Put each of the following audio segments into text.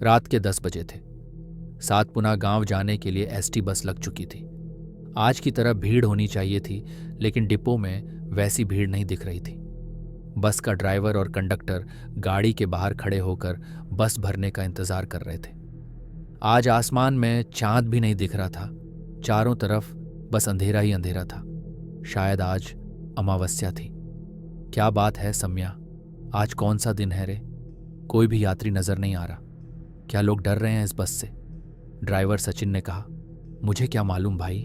रात के 10 बजे थे। सातपुना गांव जाने के लिए एसटी बस लग चुकी थी। आज की तरह भीड़ होनी चाहिए थी, लेकिन डिपो में वैसी भीड़ नहीं दिख रही थी। बस का ड्राइवर और कंडक्टर गाड़ी के बाहर खड़े होकर बस भरने का इंतजार कर रहे थे। आज आसमान में चांद भी नहीं दिख रहा था। चारों तरफ बस अंधेरा ही अंधेरा था। शायद आज अमावस्या थी। क्या बात है सम्या, आज कौन सा दिन है रे? कोई भी यात्री नजर नहीं आ रहा। क्या लोग डर रहे हैं इस बस से? ड्राइवर सचिन ने कहा। मुझे क्या मालूम भाई,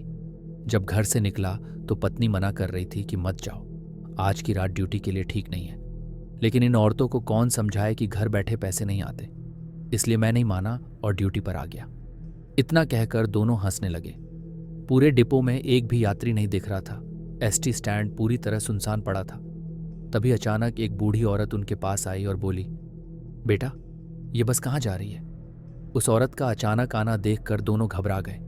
जब घर से निकला तो पत्नी मना कर रही थी कि मत जाओ, आज की रात ड्यूटी के लिए ठीक नहीं है। लेकिन इन औरतों को कौन समझाए कि घर बैठे पैसे नहीं आते, इसलिए मैं नहीं माना और ड्यूटी पर आ गया। इतना कहकर दोनों हंसने लगे। पूरे डिपो में एक भी यात्री नहीं दिख रहा था। एसटी स्टैंड पूरी तरह सुनसान पड़ा था। तभी अचानक एक बूढ़ी औरत उनके पास आई और बोली, बेटा, ये बस कहाँ जा रही है? उस औरत का अचानक आना देखकर दोनों घबरा गए।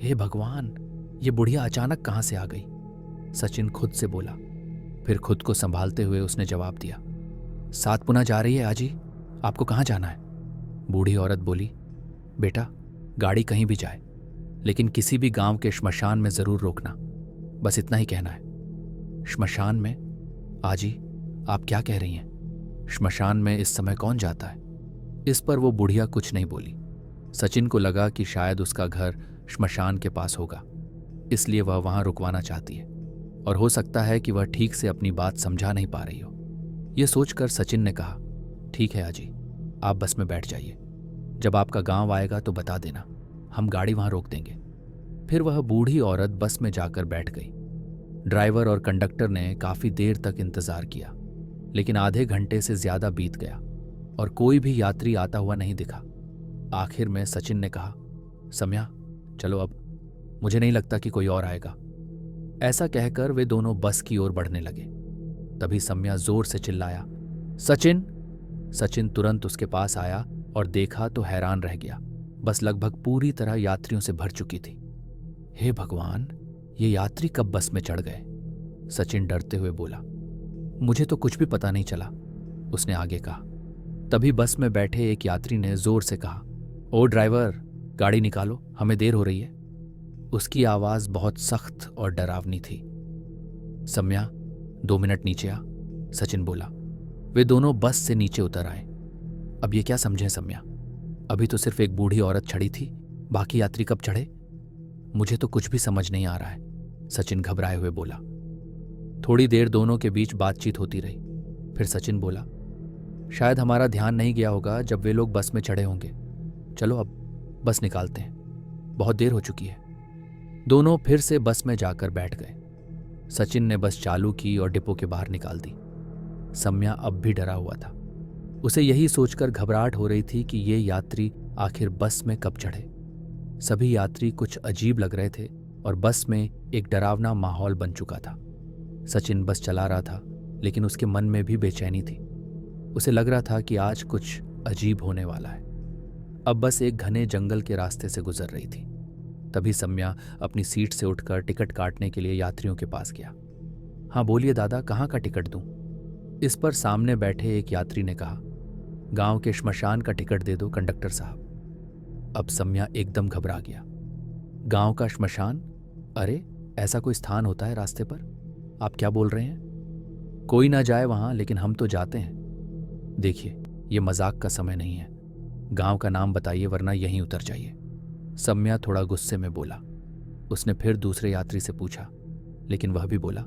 हे भगवान, ये बुढ़िया अचानक कहाँ से आ गई? सचिन खुद से बोला। फिर खुद को संभालते हुए उसने जवाब दिया, सातपुना जा रही है आजी, आपको कहाँ जाना है? बूढ़ी औरत बोली, बेटा, गाड़ी कहीं भी जाए, लेकिन किसी भी गांव के श्मशान में जरूर रोकना, बस इतना ही कहना है। श्मशान में? आजी, आप क्या कह रही हैं? श्मशान में इस समय कौन जाता है? इस पर वो बुढ़िया कुछ नहीं बोली। सचिन को लगा कि शायद उसका घर श्मशान के पास होगा, इसलिए वह वहां रुकवाना चाहती है, और हो सकता है कि वह ठीक से अपनी बात समझा नहीं पा रही हो। यह सोचकर सचिन ने कहा, ठीक है आजी, आप बस में बैठ जाइए। जब आपका गांव आएगा तो बता देना, हम गाड़ी वहां रोक देंगे। फिर वह बूढ़ी औरत बस में जाकर बैठ गई। ड्राइवर और कंडक्टर ने काफी देर तक इंतजार किया, लेकिन आधे घंटे से ज्यादा बीत गया और कोई भी यात्री आता हुआ नहीं दिखा। आखिर में सचिन ने कहा, सम्या, चलो अब, मुझे नहीं लगता कि कोई और आएगा। ऐसा कहकर वे दोनों बस की ओर बढ़ने लगे। तभी सम्या जोर से चिल्लाया, सचिन! सचिन तुरंत उसके पास आया और देखा तो हैरान रह गया। बस लगभग पूरी तरह यात्रियों से भर चुकी थी। हे भगवान, ये यात्री कब बस में चढ़ गए? सचिन डरते हुए बोला। मुझे तो कुछ भी पता नहीं चला, उसने आगे कहा। तभी बस में बैठे एक यात्री ने जोर से कहा, ओ ड्राइवर, गाड़ी निकालो, हमें देर हो रही है। उसकी आवाज बहुत सख्त और डरावनी थी। सम्या, 2 मिनट नीचे आ, सचिन बोला। वे दोनों बस से नीचे उतर आए। अब ये क्या समझें सम्या, अभी तो सिर्फ एक बूढ़ी औरत चढ़ी थी, बाकी यात्री कब चढ़े? मुझे तो कुछ भी समझ नहीं आ रहा है, सचिन घबराए हुए बोला। थोड़ी देर दोनों के बीच बातचीत होती रही। फिर सचिन बोला, शायद हमारा ध्यान नहीं गया होगा जब वे लोग बस में चढ़े होंगे। चलो अब बस निकालते हैं, बहुत देर हो चुकी है। दोनों फिर से बस में जाकर बैठ गए। सचिन ने बस चालू की और डिपो के बाहर निकाल दी। सम्या अब भी डरा हुआ था। उसे यही सोचकर घबराहट हो रही थी कि ये यात्री आखिर बस में कब चढ़े। सभी यात्री कुछ अजीब लग रहे थे और बस में एक डरावना माहौल बन चुका था। सचिन बस चला रहा था, लेकिन उसके मन में भी बेचैनी थी। उसे लग रहा था कि आज कुछ अजीब होने वाला है। अब बस एक घने जंगल के रास्ते से गुजर रही थी। तभी सम्या अपनी सीट से उठकर टिकट काटने के लिए यात्रियों के पास गया। हाँ बोलिए दादा, कहाँ का टिकट दूं? इस पर सामने बैठे एक यात्री ने कहा, गांव के श्मशान का टिकट दे दो कंडक्टर साहब। अब सम्या एकदम घबरा गया। गांव का श्मशान? अरे, ऐसा कोई स्थान होता है रास्ते पर? आप क्या बोल रहे हैं? कोई ना जाए वहां, लेकिन हम तो जाते हैं। देखिए, ये मजाक का समय नहीं है। गांव का नाम बताइए, वरना यहीं उतर जाइए। सम्या थोड़ा गुस्से में बोला। उसने फिर दूसरे यात्री से पूछा, लेकिन वह भी बोला,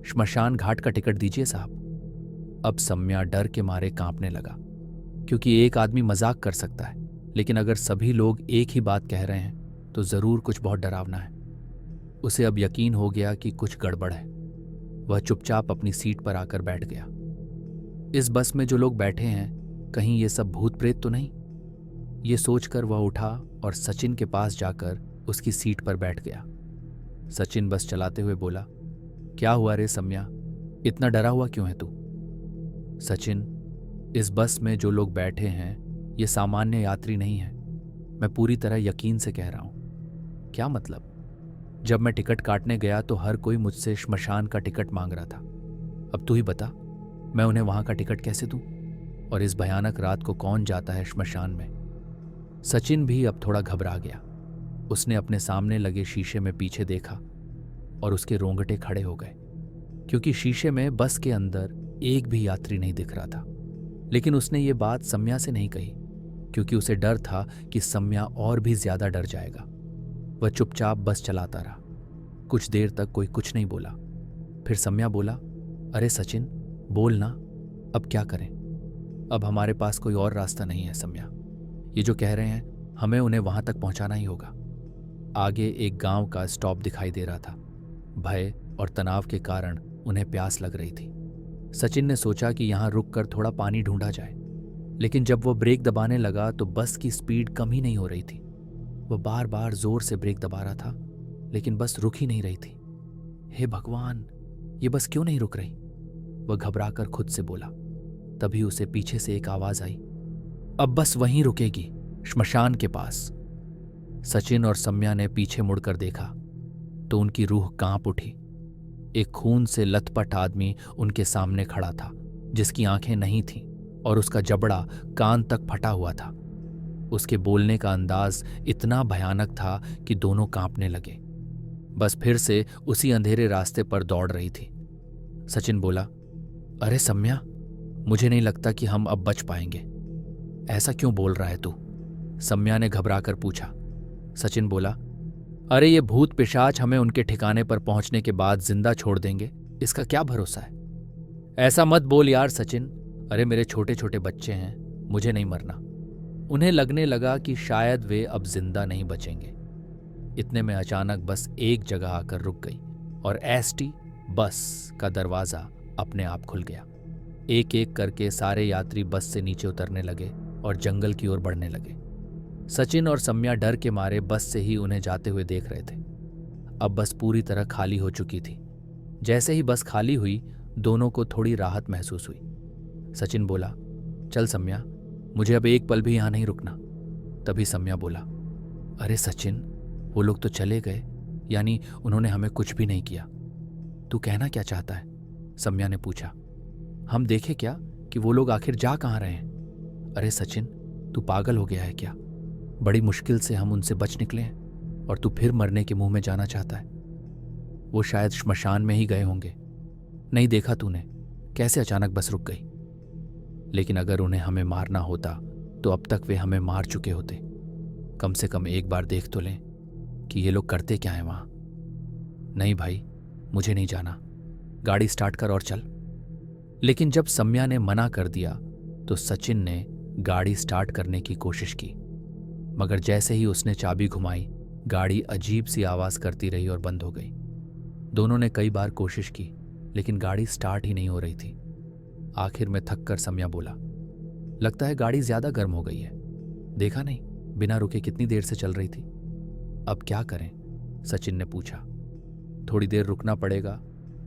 श्मशान घाट का टिकट दीजिए साहब। अब सम्या डर के मारे कांपने लगा, क्योंकि एक आदमी मजाक कर सकता है, लेकिन अगर सभी लोग एक ही बात कह रहे हैं तो जरूर कुछ बहुत डरावना है। उसे अब यकीन हो गया कि कुछ गड़बड़ है। वह चुपचाप अपनी सीट पर आकर बैठ गया। इस बस में जो लोग बैठे हैं, कहीं ये सब भूत प्रेत तो नहीं? ये सोचकर वह उठा और सचिन के पास जाकर उसकी सीट पर बैठ गया। सचिन बस चलाते हुए बोला, क्या हुआ रे सम्या, इतना डरा हुआ क्यों है तू? सचिन, इस बस में जो लोग बैठे हैं ये सामान्य यात्री नहीं है। मैं पूरी तरह यकीन से कह रहा हूं। क्या मतलब? जब मैं टिकट काटने गया तो हर कोई मुझसे श्मशान का टिकट मांग रहा था। अब तू ही बता, मैं उन्हें वहां का टिकट कैसे दूं? और इस भयानक रात को कौन जाता है श्मशान में? सचिन भी अब थोड़ा घबरा गया। उसने अपने सामने लगे शीशे में पीछे देखा और उसके रोंगटे खड़े हो गए, क्योंकि शीशे में बस के अंदर एक भी यात्री नहीं दिख रहा था। लेकिन उसने ये बात सम्या से नहीं कही, क्योंकि उसे डर था कि सम्या और भी ज्यादा डर जाएगा। वह चुपचाप बस चलाता रहा। कुछ देर तक कोई कुछ नहीं बोला। फिर सम्या बोला, अरे सचिन, बोल ना, अब क्या करें? अब हमारे पास कोई और रास्ता नहीं है सम्या। ये जो कह रहे हैं, हमें उन्हें वहां तक पहुंचाना ही होगा। आगे एक गांव का स्टॉप दिखाई दे रहा था। भय और तनाव के कारण उन्हें प्यास लग रही थी। सचिन ने सोचा कि यहां रुककर थोड़ा पानी ढूंढा जाए, लेकिन जब वो ब्रेक दबाने लगा तो बस की स्पीड कम ही नहीं हो रही थी। वह बार बार जोर से ब्रेक दबा रहा था, लेकिन बस रुक ही नहीं रही थी। हे भगवान, ये बस क्यों नहीं रुक रही? वह घबराकर खुद से बोला। तभी उसे पीछे से एक आवाज आई, अब बस वहीं रुकेगी, श्मशान के पास। सचिन और सम्या ने पीछे मुड़कर देखा तो उनकी रूह कांप उठी। एक खून से लथपथ आदमी उनके सामने खड़ा था, जिसकी आंखें नहीं थीं और उसका जबड़ा कान तक फटा हुआ था। उसके बोलने का अंदाज इतना भयानक था कि दोनों कांपने लगे। बस फिर से उसी अंधेरे रास्ते पर दौड़ रही थी। सचिन बोला, अरे सम्या, मुझे नहीं लगता कि हम अब बच पाएंगे। ऐसा क्यों बोल रहा है तू? सम्या ने घबराकर पूछा। सचिन बोला, अरे ये भूत पिशाच हमें उनके ठिकाने पर पहुंचने के बाद जिंदा छोड़ देंगे, इसका क्या भरोसा है? ऐसा मत बोल यार सचिन। अरे मेरे छोटे छोटे बच्चे हैं, मुझे नहीं मरना। उन्हें लगने लगा कि शायद वे अब जिंदा नहीं बचेंगे। इतने में अचानक बस एक जगह आकर रुक गई और एसटी बस का दरवाजा अपने आप खुल गया। एक एक करके सारे यात्री बस से नीचे उतरने लगे और जंगल की ओर बढ़ने लगे। सचिन और सम्या डर के मारे बस से ही उन्हें जाते हुए देख रहे थे। अब बस पूरी तरह खाली हो चुकी थी। जैसे ही बस खाली हुई, दोनों को थोड़ी राहत महसूस हुई। सचिन बोला, चल सम्या, मुझे अब एक पल भी यहां नहीं रुकना। तभी सम्या बोला, अरे सचिन, वो लोग तो चले गए, यानी उन्होंने हमें कुछ भी नहीं किया। तू कहना क्या चाहता है? सम्या ने पूछा। हम देखे क्या कि वो लोग आखिर जा कहाँ रहे हैं? अरे सचिन, तू पागल हो गया है क्या? बड़ी मुश्किल से हम उनसे बच निकले हैं और तू फिर मरने के मुंह में जाना चाहता है? वो शायद श्मशान में ही गए होंगे। नहीं देखा तूने कैसे अचानक बस रुक गई? लेकिन अगर उन्हें हमें मारना होता तो अब तक वे हमें मार चुके होते। कम से कम एक बार देख तो लें कि ये लोग करते क्या हैं वहां। नहीं भाई, मुझे नहीं जाना, गाड़ी स्टार्ट कर और चल। लेकिन जब सम्या ने मना कर दिया तो सचिन ने गाड़ी स्टार्ट करने की कोशिश की, मगर जैसे ही उसने चाबी घुमाई, गाड़ी अजीब सी आवाज करती रही और बंद हो गई। दोनों ने कई बार कोशिश की, लेकिन गाड़ी स्टार्ट ही नहीं हो रही थी। आखिर में थककर सम्या बोला, लगता है गाड़ी ज्यादा गर्म हो गई है। देखा नहीं बिना रुके कितनी देर से चल रही थी। अब क्या करें? सचिन ने पूछा। थोड़ी देर रुकना पड़ेगा,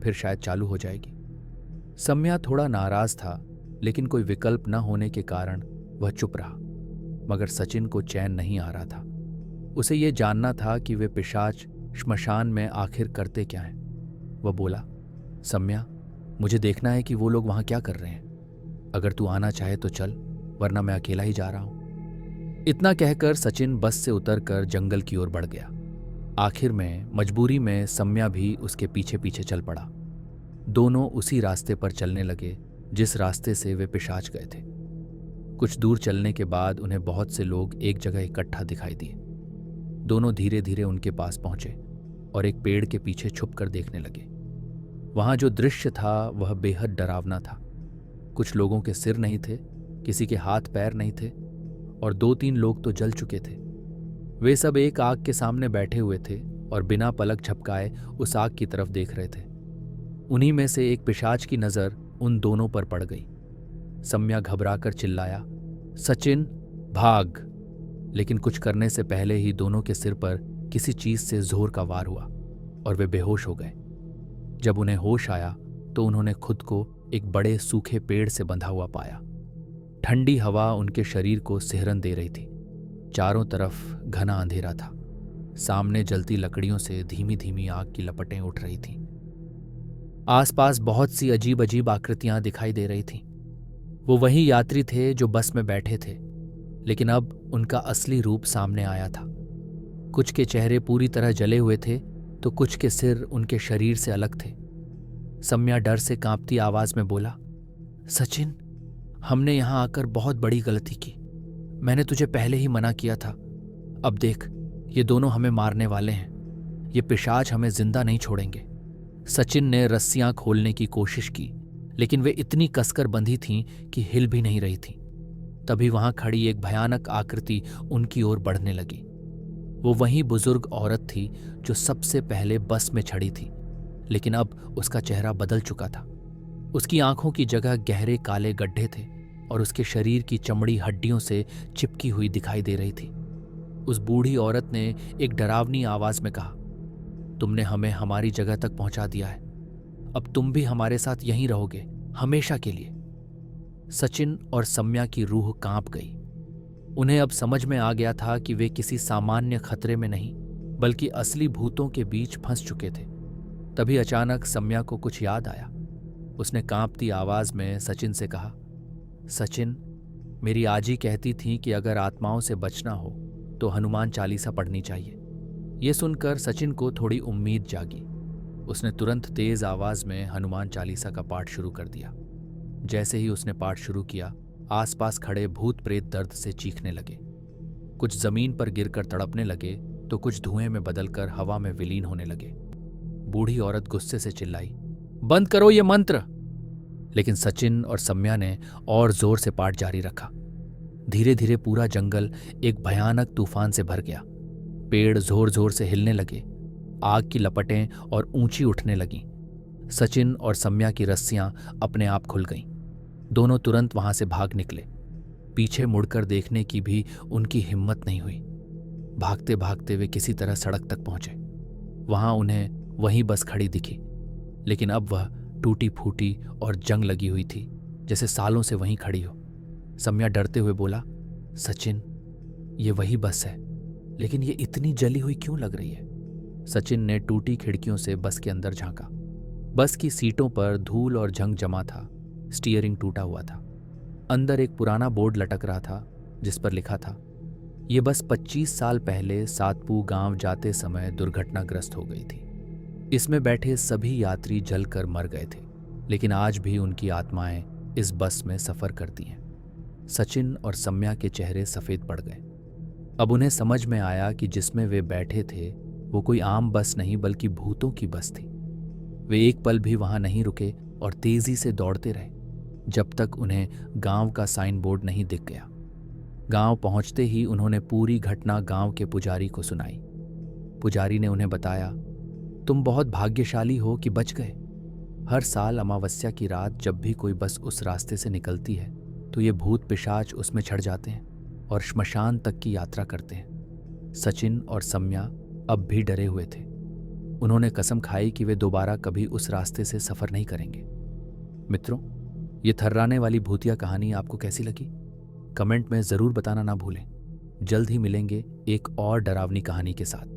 फिर शायद चालू हो जाएगी। सम्या थोड़ा नाराज था, लेकिन कोई विकल्प न होने के कारण वह चुप रहा। मगर सचिन को चैन नहीं आ रहा था। उसे यह जानना था कि वे पिशाच श्मशान में आखिर करते क्या हैं। वह बोला, सम्या, मुझे देखना है कि वो लोग वहां क्या कर रहे हैं। अगर तू आना चाहे तो चल, वरना मैं अकेला ही जा रहा हूं। इतना कहकर सचिन बस से उतरकर जंगल की ओर बढ़ गया। आखिर में मजबूरी में सम्या भी उसके पीछे पीछे चल पड़ा। दोनों उसी रास्ते पर चलने लगे जिस रास्ते से वे पिशाच गए थे। कुछ दूर चलने के बाद उन्हें बहुत से लोग एक जगह इकट्ठा दिखाई दिए। दोनों धीरे धीरे उनके पास पहुंचे और एक पेड़ के पीछे छुपकर देखने लगे। वहां जो दृश्य था वह बेहद डरावना था। कुछ लोगों के सिर नहीं थे, किसी के हाथ पैर नहीं थे और 2-3 लोग तो जल चुके थे। वे सब एक आग के सामने बैठे हुए थे और बिना पलक झपकाए उस आग की तरफ देख रहे थे। उन्हीं में से एक पिशाच की नजर उन दोनों पर पड़ गई। सम्या घबराकर चिल्लाया, सचिन भाग! लेकिन कुछ करने से पहले ही दोनों के सिर पर किसी चीज से जोर का वार हुआ और वे बेहोश हो गए। जब उन्हें होश आया तो उन्होंने खुद को एक बड़े सूखे पेड़ से बंधा हुआ पाया। ठंडी हवा उनके शरीर को सिहरन दे रही थी। चारों तरफ घना अंधेरा था। सामने जलती लकड़ियों से धीमी धीमी आग की लपटें उठ रही थीं। आसपास बहुत सी अजीब अजीब आकृतियां दिखाई दे रही थीं। वो वही यात्री थे जो बस में बैठे थे, लेकिन अब उनका असली रूप सामने आया था। कुछ के चेहरे पूरी तरह जले हुए थे तो कुछ के सिर उनके शरीर से अलग थे। सम्या डर से कांपती आवाज में बोला, सचिन, हमने यहां आकर बहुत बड़ी गलती की। मैंने तुझे पहले ही मना किया था। अब देख, ये दोनों हमें मारने वाले हैं। ये पिशाच हमें जिंदा नहीं छोड़ेंगे। सचिन ने रस्सियां खोलने की कोशिश की, लेकिन वे इतनी कसकर बंधी थीं कि हिल भी नहीं रही थीं। तभी वहां खड़ी एक भयानक आकृति उनकी ओर बढ़ने लगी। वो वही बुजुर्ग औरत थी जो सबसे पहले बस में चढ़ी थी, लेकिन अब उसका चेहरा बदल चुका था। उसकी आंखों की जगह गहरे काले गड्ढे थे और उसके शरीर की चमड़ी हड्डियों से चिपकी हुई दिखाई दे रही थी। उस बूढ़ी औरत ने एक डरावनी आवाज में कहा, तुमने हमें हमारी जगह तक पहुंचा दिया है। अब तुम भी हमारे साथ यहीं रहोगे, हमेशा के लिए। सचिन और सम्या की रूह कांप गई। उन्हें अब समझ में आ गया था कि वे किसी सामान्य खतरे में नहीं, बल्कि असली भूतों के बीच फंस चुके थे। तभी अचानक सम्या को कुछ याद आया। उसने कांपती आवाज में सचिन से कहा, सचिन, मेरी आजी कहती थी कि अगर आत्माओं से बचना हो तो हनुमान चालीसा पढ़नी चाहिए। यह सुनकर सचिन को थोड़ी उम्मीद जागी। उसने तुरंत तेज आवाज में हनुमान चालीसा का पाठ शुरू कर दिया। जैसे ही उसने पाठ शुरू किया, आसपास खड़े भूत प्रेत दर्द से चीखने लगे। कुछ जमीन पर गिरकर तड़पने लगे तो कुछ धुएं में बदलकर हवा में विलीन होने लगे। बूढ़ी औरत गुस्से से चिल्लाई, बंद करो ये मंत्र। लेकिन सचिन और सम्या ने और जोर से पाठ जारी रखा। धीरे धीरे पूरा जंगल एक भयानक तूफान से भर गया। पेड़ जोर जोर से हिलने लगे, आग की लपटें और ऊंची उठने लगीं। सचिन और सम्या की रस्सियां अपने आप खुल गईं। दोनों तुरंत वहां से भाग निकले। पीछे मुड़कर देखने की भी उनकी हिम्मत नहीं हुई। भागते भागते वे किसी तरह सड़क तक पहुंचे। वहां उन्हें वही बस खड़ी दिखी, लेकिन अब वह टूटी फूटी और जंग लगी हुई थी, जैसे सालों से वहीं खड़ी हो। सम्या डरते हुए बोला, सचिन, ये वही बस है, लेकिन ये इतनी जली हुई क्यों लग रही है? सचिन ने टूटी खिड़कियों से बस के अंदर झांका। बस की सीटों पर धूल और जंग जमा था। स्टीयरिंग टूटा हुआ था। अंदर एक पुराना बोर्ड लटक रहा था जिस पर लिखा था, ये बस 25 साल पहले सातपू गांव जाते समय दुर्घटनाग्रस्त हो गई थी। इसमें बैठे सभी यात्री जलकर मर गए थे, लेकिन आज भी उनकी आत्माएं इस बस में सफर करती हैं। सचिन और सम्या के चेहरे सफेद पड़ गए। अब उन्हें समझ में आया कि जिसमें वे बैठे थे वो कोई आम बस नहीं बल्कि भूतों की बस थी। वे एक पल भी वहां नहीं रुके और तेजी से दौड़ते रहे जब तक उन्हें गांव का साइन बोर्ड नहीं दिख गया। गांव पहुंचते ही उन्होंने पूरी घटना गांव के पुजारी को सुनाई। पुजारी ने उन्हें बताया, तुम बहुत भाग्यशाली हो कि बच गए। हर साल अमावस्या की रात जब भी कोई बस उस रास्ते से निकलती है तो ये भूत पिशाच उसमें चढ़ जाते हैं और श्मशान तक की यात्रा करते हैं। सचिन और सम्या अब भी डरे हुए थे। उन्होंने कसम खाई कि वे दोबारा कभी उस रास्ते से सफर नहीं करेंगे। मित्रों, ये थर्राने वाली भूतिया कहानी आपको कैसी लगी? कमेंट में जरूर बताना ना भूलें। जल्द ही मिलेंगे एक और डरावनी कहानी के साथ।